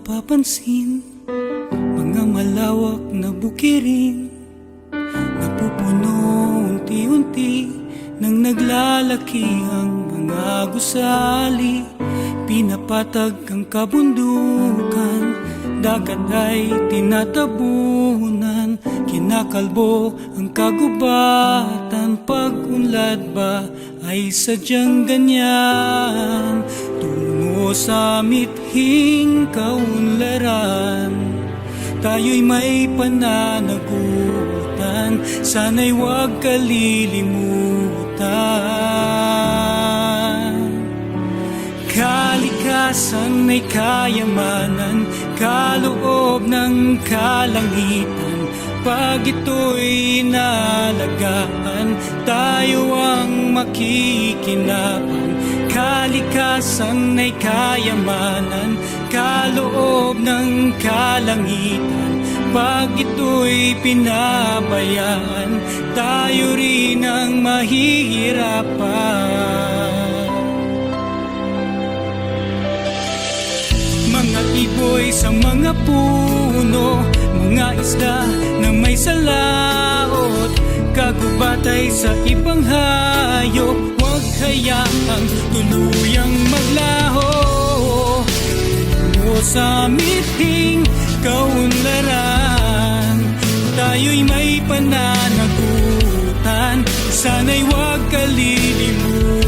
mapapansin. Mga malawak na bukirin, napupuno unti-unti nang naglalaki ang mga gusali. Pinapatag ang kabundukan, dagat ay tinatabunan. Kinakalbo ang kagubatan, pag-unlad ba ay sadyang ganyan? Tungo sa mithing kaunlaran, tayo'y may pananagutan, sana'y huwag kalilimutan. Kalikasan may kayamanan, kaloob ng kalangitan. Pag ito'y inalagaan, tayo ang makikinabang. Kalikasan ay kayamanan, kaloob ng kalangitan. Pag ito'y pinabayaan, tayo rin ang mahihirapan. Mga iboy sa mga puno, mga isda na may salaot, kagubatay sa ibang hayop, huwag hayaang tuluyang maglaho. O sa mithing kaunlaran, tayo'y may pananagutan, sana'y huwag kalilimutan.